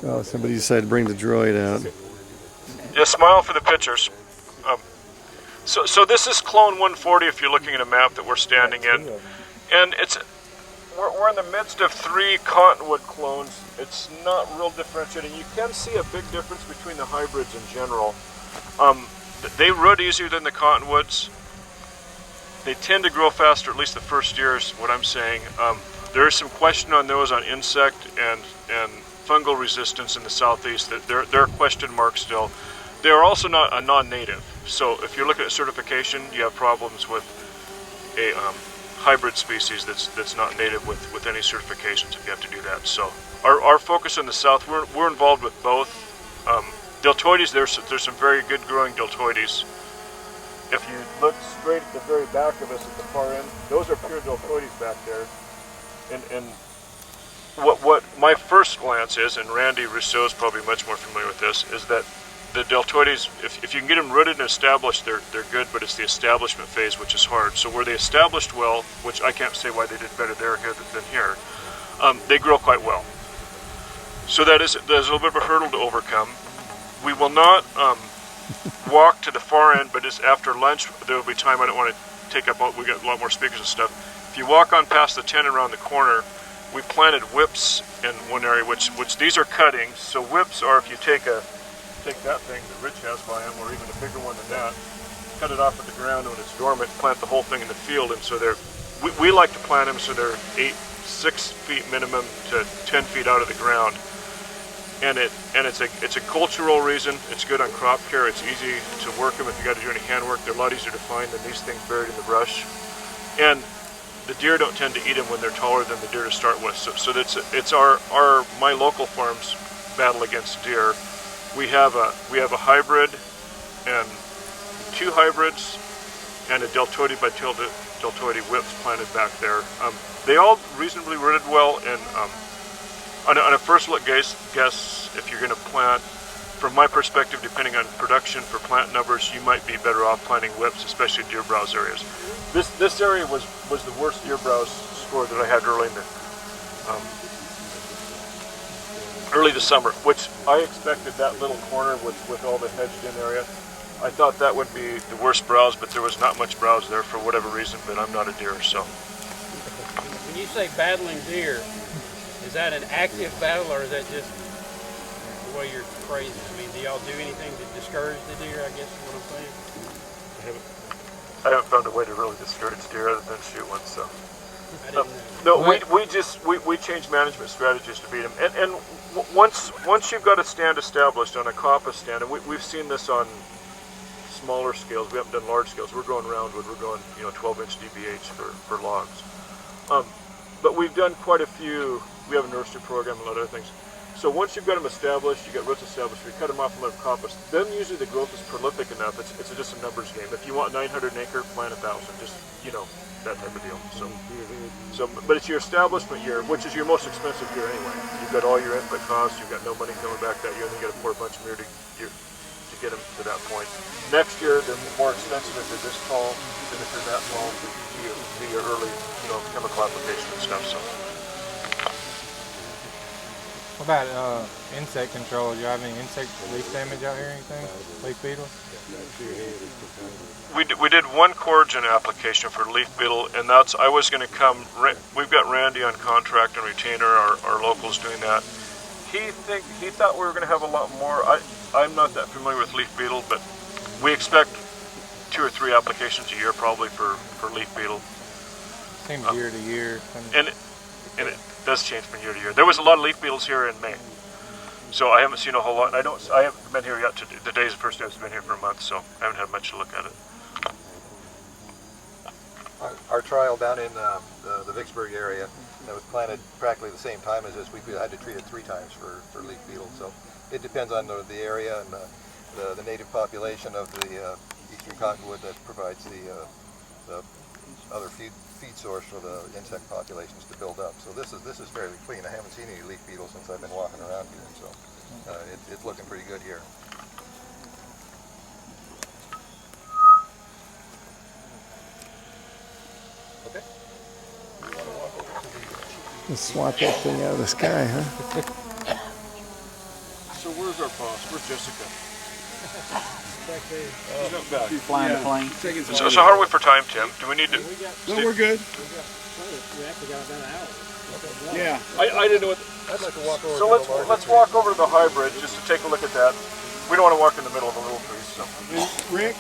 Oh, somebody decided to bring the droid out. Yeah, smile for the pictures. So this is clone 140 if you're looking at a map that we're standing in. And we're in the midst of 3 cottonwood clones. It's not real differentiating. You can see a big difference between the hybrids in general. They root easier than the cottonwoods. They tend to grow faster, at least the first year is what I'm saying. There is some question on those on insect and fungal resistance in the southeast. They're a question mark still. They are also not a non-native. So if you're looking at certification, you have problems with a hybrid species that's not native with any certifications if you have to do that. So our focus in the south, we're involved with both. Deltoides, there's some very good growing deltoides. If you look straight at the very back of us at the far end, those are pure deltoides back there. And what my first glance is, and Randy Rousseau is probably much more familiar with this, is that the deltoides, if you can get them rooted and established, they're good, but it's the establishment phase which is hard. So where they established well, which I can't say why they did better there than here, they grow quite well. So there's a little bit of a hurdle to overcome. We will not walk to the far end, but just after lunch, there will be time. I don't want to take up, we got a lot more speakers and stuff. If you walk on past the tent around the corner, we planted whips in one area, which these are cuttings. So whips are, if you take that thing that Rich has by him, or even a bigger one than that, cut it off at the ground when it's dormant, plant the whole thing in the field, and so we like to plant them so they're 6 feet minimum to 10 feet out of the ground. And it's a cultural reason. It's good on crop care. It's easy to work them if you got to do any handwork. They're a lot easier to find than these things buried in the brush. And the deer don't tend to eat them when they're taller than the deer to start with. So it's my local farm's battle against deer. We have a hybrid and 2 hybrids and a deltoide by deltoide whips planted back there. They all reasonably rooted well, and on a first look guess, if you're going to plant, from my perspective, depending on production for plant numbers, you might be better off planting whips, especially deer browse areas. This area was the worst deer browse score that I had early in the summer, which I expected that little corner with all the hedged in area. I thought that would be the worst browse, but there was not much browse there for whatever reason, but I'm not a deer, so. When you say battling deer, is that an active battle, or is that just the way you're phrasing it? I mean, do y'all do anything to discourage the deer, I guess is what I'm saying? I haven't found a way to really discourage deer other than shoot one, so. No, we change management strategies to beat them. And once you've got a stand established on a coppice stand, and we've seen this on smaller scales, we haven't done large scales. We're going roundwood, we're going 12-inch DBH for logs. But we've done quite a few. We have a nursery program and a lot of other things. So once you've got them established, you got roots established, you cut them off and let them coppice, then usually the growth is prolific enough. It's just a numbers game. If you want 900 an acre, plant 1,000. Just that type of deal. But it's your establishment year, which is your most expensive year anyway. You've got all your input costs. You've got no money coming back that year, and you got to pour a bunch of manure to get them to that point. Next year, they're more expensive if they're this tall than if they're that tall to do your early, chemical application and stuff. So. What about insect control? Do you have any insect leaf damage out here? Anything? Leaf beetle? We did one Coragen application for leaf beetle, and I was going to come. We've got Randy on contract and retainer. Our locals doing that. He thought we were going to have a lot more. I'm not that familiar with leaf beetle, but we expect 2 or 3 applications a year probably for leaf beetle. Seems year to year. And it does change from year to year. There was a lot of leaf beetles here in May, so I haven't seen a whole lot. I haven't been here yet. Today's the first day I've been here for a month, so I haven't had much to look at it. Our trial down in the Vicksburg area that was planted practically the same time as this, we had to treat it 3 times for leaf beetle. So it depends on the area and the native population of the eastern cottonwood that provides the other feed source for the insect populations to build up. So this is fairly clean. I haven't seen any leaf beetles since I've been walking around here, so it's looking pretty good here. Okay. You want to walk over to the Just swat that thing out of the sky, huh? So where's our boss? Where's Jessica? You flying the plane? So how are we for time, Tim? Do we need to? No, we're good. We actually got about an hour. Yeah. I didn't know what. I'd like to walk over. So let's walk over to the hybrid just to take a look at that. We don't want to walk in the middle of a little tree. So Rick,